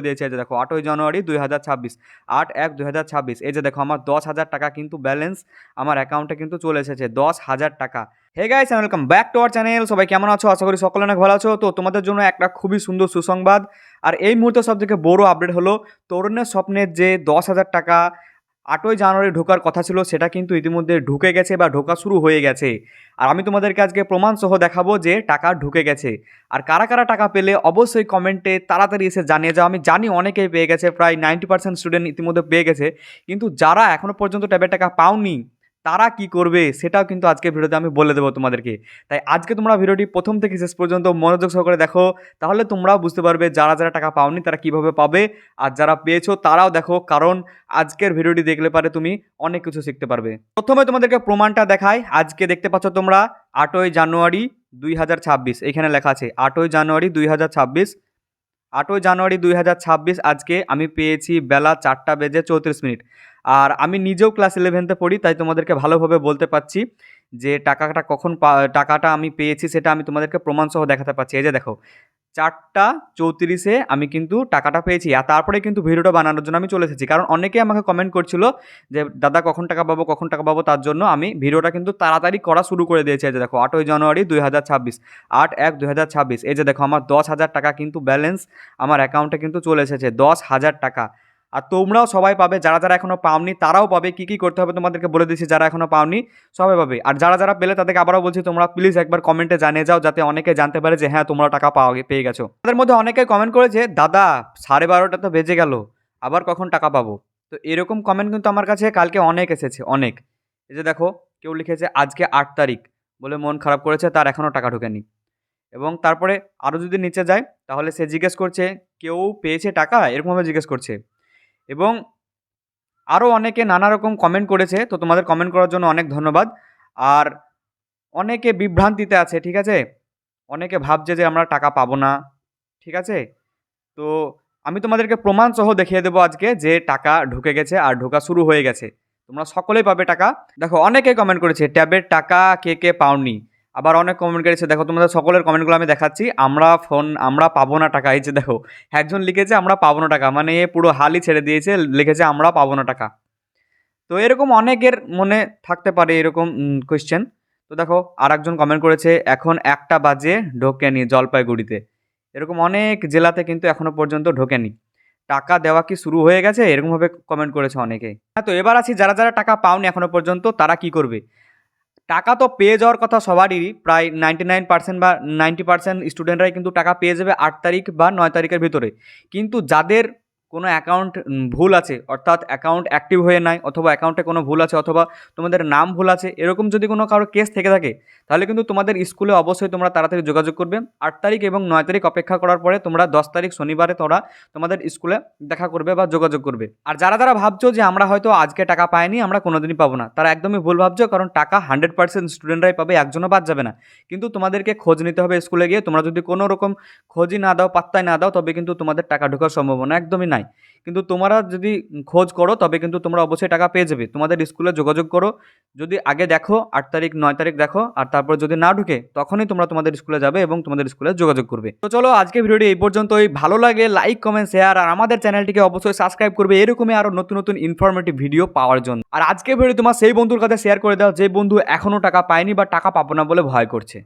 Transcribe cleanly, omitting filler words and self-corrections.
দিয়েছে। এই যে দেখো 8ই জানুয়ারি 2026, 8/1/2026। এই যে দেখো আমার 10,000 টাকা কিন্তু ব্যালেন্স আমার অ্যাকাউন্টে কিন্তু চলে এসেছে, 10,000 টাকা। Hey guys and welcome back to our channel. সবাই কেমন আছো? আশা করি সকলে অনেক ভালো আছো। তো তোমাদের জন্য একটা খুবই সুন্দর সুসংবাদ। আর এই মুহূর্তে সবথেকে বড় আপডেট হলো, তরুণের স্বপ্নের যে 10,000 টাকা 8ই জানুয়ারি ঢোকার কথা ছিল, সেটা কিন্তু ইতিমধ্যে ঢুকে গেছে বা ঢোকা শুরু হয়ে গেছে। আর আমি তোমাদেরকে আজকে প্রমাণ সহ দেখাবো যে টাকা ঢুকে গেছে। আর কারা কারা টাকা পেলে অবশ্যই কমেন্টে তাড়াতাড়ি এসে জানিয়ে যাও। আমি জানি অনেকেই পেয়ে গেছে, প্রায় 90% স্টুডেন্ট ইতিমধ্যে পেয়ে গেছে। কিন্তু যারা এখনও পর্যন্ত ট্যাবের টাকা পাওনি তারা কি করবে সেটাও কিন্তু আজকে ভিডিওতে আমি বলে দেবো তোমাদেরকে। তাই আজকে তোমরা ভিডিওটি প্রথম থেকে শেষ পর্যন্ত মনোযোগ সহকারে দেখো, তাহলে তোমরাও বুঝতে পারবে যারা যারা টাকা পাওনি তারা কিভাবে পাবে, আর যারা পেয়েছো তারাও দেখো, কারণ আজকের ভিডিওটি দেখলে পারে তুমি অনেক কিছু শিখতে পারবে। প্রথমে তোমাদেরকে প্রমাণটা দেখাই। আজকে দেখতে পাচ্ছ তোমরা 8ই জানুয়ারি 2026, এখানে লেখা আছে 8ই জানুয়ারি 2026। 8ই জানুয়ারি 2026 আজকে আমি পেয়েছি বেলা 4:34। আর আমি নিজেও ক্লাস 11তে পড়ি, তাই তোমাদেরকে ভালোভাবে বলতে পারছি যে টাকাটা কখন টাকাটা আমি পেয়েছি সেটা আমি তোমাদেরকে প্রমাণসহ দেখাতে পারছি। এই যে দেখো 4:34 আমি কিন্তু টাকাটা পেয়েছি। আর তারপরে কিন্তু ভিডিওটা বানানোর জন্য আমি চলে এসেছি, কারণ অনেকেই আমাকে কমেন্ট করছিল যে দাদা কখন টাকা পাবো কখন টাকা পাবো। তার জন্য আমি ভিডিওটা কিন্তু তাড়াতাড়ি করা শুরু করে দিয়েছি। এই যে দেখো 8ই জানুয়ারি 2026, 8/1/2026। এই যে দেখো আমার 10,000 টাকা কিন্তু ব্যালেন্স আমার অ্যাকাউন্টে কিন্তু চলে এসেছে, 10,000 টাকা। আর তোমরাও সবাই পাবে, যারা যারা এখনও পাওনি তারাও পাবে। কী কী করতে হবে তোমাদেরকে বলে দিচ্ছি, যারা এখনও পাওনি সবাই পাবে। আর যারা যারা পেলে তাদেরকে আবারও বলছি, তোমরা প্লিজ একবার কমেন্টে জানিয়ে যাও, যাতে অনেকে জানতে পারে যে হ্যাঁ তোমরা টাকা পেয়ে গেছো। তাদের মধ্যে অনেকে কমেন্ট করেছে দাদা 12:30 তো বেজে গেল, আবার কখন টাকা পাবো। তো এরকম কমেন্ট কিন্তু আমার কাছে কালকে অনেক এসেছে, অনেক। এই যে দেখো কেউ লিখেছে আজকে 8 তারিখ বলে মন খারাপ করেছে, তার এখনও টাকা ঢোকেনি। এবং তারপরে আরও যদি নিচে যায় তাহলে সে জিজ্ঞেস করছে কেউ পেয়েছে টাকা, এরকমভাবে জিজ্ঞেস করছে। এবং আরও অনেকে নানা রকম কমেন্ট করেছে, তো তোমাদের কমেন্ট করার জন্য অনেক ধন্যবাদ। আর অনেকে বিভ্রান্তিতে আছে, ঠিক আছে, অনেকে ভাবছে যে আমরা টাকা পাবো না, ঠিক আছে। তো আমি তোমাদেরকে প্রমাণ সহ দেখিয়ে দেবো আজকে যে টাকা ঢুকে গেছে আর ঢোকা শুরু হয়ে গেছে, তোমরা সকলেই পাবে টাকা। দেখো অনেকেই কমেন্ট করেছে ট্যাবের টাকা কে কে পাওনি, আবার অনেক কমেন্ট করেছে। দেখো তোমাদের সকলের কমেন্টগুলো আমি দেখাচ্ছি। আমরা পাবো না টাকা। এই যে দেখো একজন লিখেছে আমরা পাবো না টাকা, মানে এ পুরো হালই ছেড়ে দিয়েছে, লিখেছে আমরা পাবো না টাকা। তো এরকম অনেকের মনে থাকতে পারে এরকম কোয়েশ্চেন। তো দেখো আর একজন কমেন্ট করেছে এখন 1টা বাজে ঢোকেনি জলপাইগুড়িতে। এরকম অনেক জেলাতে কিন্তু এখনও পর্যন্ত ঢোকেনি। টাকা দেওয়া কি শুরু হয়ে গেছে, এরকমভাবে কমেন্ট করেছে অনেকেই। হ্যাঁ, তো এবার আছি যারা যারা টাকা পাওনি এখনও পর্যন্ত তারা কি করবে। টাকা তো পেয়ে যাওয়ার কথা সবারই, প্রায় 99% বা 90% স্টুডেন্টরাই কিন্তু টাকা পেয়ে যাবে 8 তারিখ বা 9 তারিখের ভিতরে। কিন্তু যাদের কোনো অ্যাকাউন্ট ভুল আছে, অর্থাৎ অ্যাকাউন্ট অ্যাক্টিভ হয়ে নাই, অথবা অ্যাকাউন্টে কোনো ভুল আছে, অথবা তোমাদের নাম ভুল আছে, এরকম যদি কোনো কারো কেস থেকে থাকে তাহলে কিন্তু তোমাদের স্কুলে অবশ্যই তোমরা তাড়াতাড়ি যোগাযোগ করবে। 8 তারিখ এবং 9 তারিখ অপেক্ষা করার পরে তোমরা 10 তারিখ শনিবারে তোমাদের স্কুলে দেখা করবে বা যোগাযোগ করবে। আর যারা যারা ভাবছো যে আমরা হয়তো আজকে টাকা পাইনি, আমরা কোনোদিনই পাবো না, তারা একদমই ভুল ভাবছো, কারণ টাকা 100% স্টুডেন্টরাই পাবে, একজনও বাদ যাবে না। কিন্তু তোমাদেরকে খোঁজ নিতে হবে স্কুলে গিয়ে। তোমরা যদি কোনো রকম খোঁজই না দাও, পাত্তাই না দাও, তবে কিন্তু তোমাদের টাকা ঢোকার সম্ভাবনা একদমই নাই। কিন্তু তোমরা যদি খোঁজ করো তবে কিন্তু তোমরা অবশ্যই টাকা পেয়ে যাবে। তোমাদের স্কুলে যোগাযোগ করো, যদি আগে দেখো 8 তারিখ 9 তারিখ দেখো, আর তারপর যদি না ঢুকে তখনই তোমরা তোমাদের স্কুলে যাবে এবং তোমাদের স্কুলে যোগাযোগ করবে। তো চলো আজকে ভিডিওটি এই পর্যন্তই। ভালো লাগে লাইক কমেন্ট শেয়ার, আর আমাদের চ্যানেলটিকে অবশ্যই সাবস্ক্রাইব করবে এরকমই আরও নতুন নতুন ইনফরমেটিভ ভিডিও পাওয়ার জন্য। আর আজকে ভিডিও তোমার সেই বন্ধুর কাছে শেয়ার করে দাও যে বন্ধু এখনও টাকা পায়নি বা টাকা পাবো না বলে ভয় করছে।